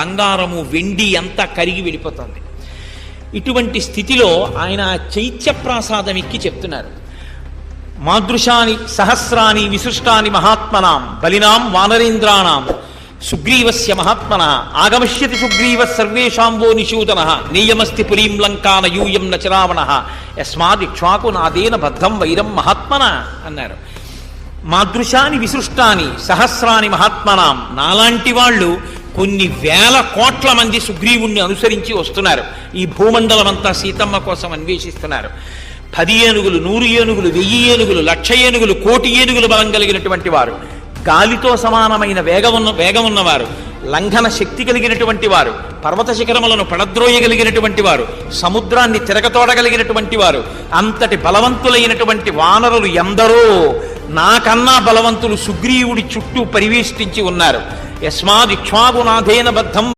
బంగారము వెండి అంతా కరిగి వెళ్ళిపోతుంది. ఇటువంటి స్థితిలో ఆయన చైత్యప్రాసాదం ఎక్కి చెప్తున్నారు, మాదృశాని సహస్రాని విసృష్టాని మహాత్మనాం బలినాం వానరేంద్రాణం సుగ్రీవస్య మహాత్మన ఆగమిష్యతి సుగ్రీవ సర్వేషాం వో నిషూదన నీయమస్తి పురీం లంకాన యూయం నచరావణ యస్మాదిక్ష్వాకు నాదేన బద్ధం వైరం మహాత్మన అన్నారు. మాదృశాని విసృష్టాని సహస్రాని మహాత్మనాం, నాలాంటి వాళ్ళు కొన్ని వేల కోట్ల మంది సుగ్రీవుణ్ణి అనుసరించి వస్తున్నారు. ఈ భూమండలం అంతా సీతమ్మ కోసం అన్వేషిస్తున్నారు. 10 ఏనుగులు, 100 ఏనుగులు, 1000 ఏనుగులు, 1,00,000 ఏనుగులు, 1,00,00,000 ఏనుగులు బలం కలిగినటువంటి వారు, గాలితో సమానమైన వేగం ఉన్నవారు, లంఘన శక్తి కలిగినటువంటి వారు, పర్వత శిఖరములను పడద్రోయగలిగినటువంటి వారు, సముద్రాన్ని తిరగతోడగలిగినటువంటి వారు, అంతటి బలవంతులైనటువంటి వానరులు ఎందరో నాకన్నా బలవంతులు సుగ్రీవుడి చుట్టూ పరివేష్టించి ఉన్నారు. యస్మాదిక్ష్వాగునాథేన బద్ధం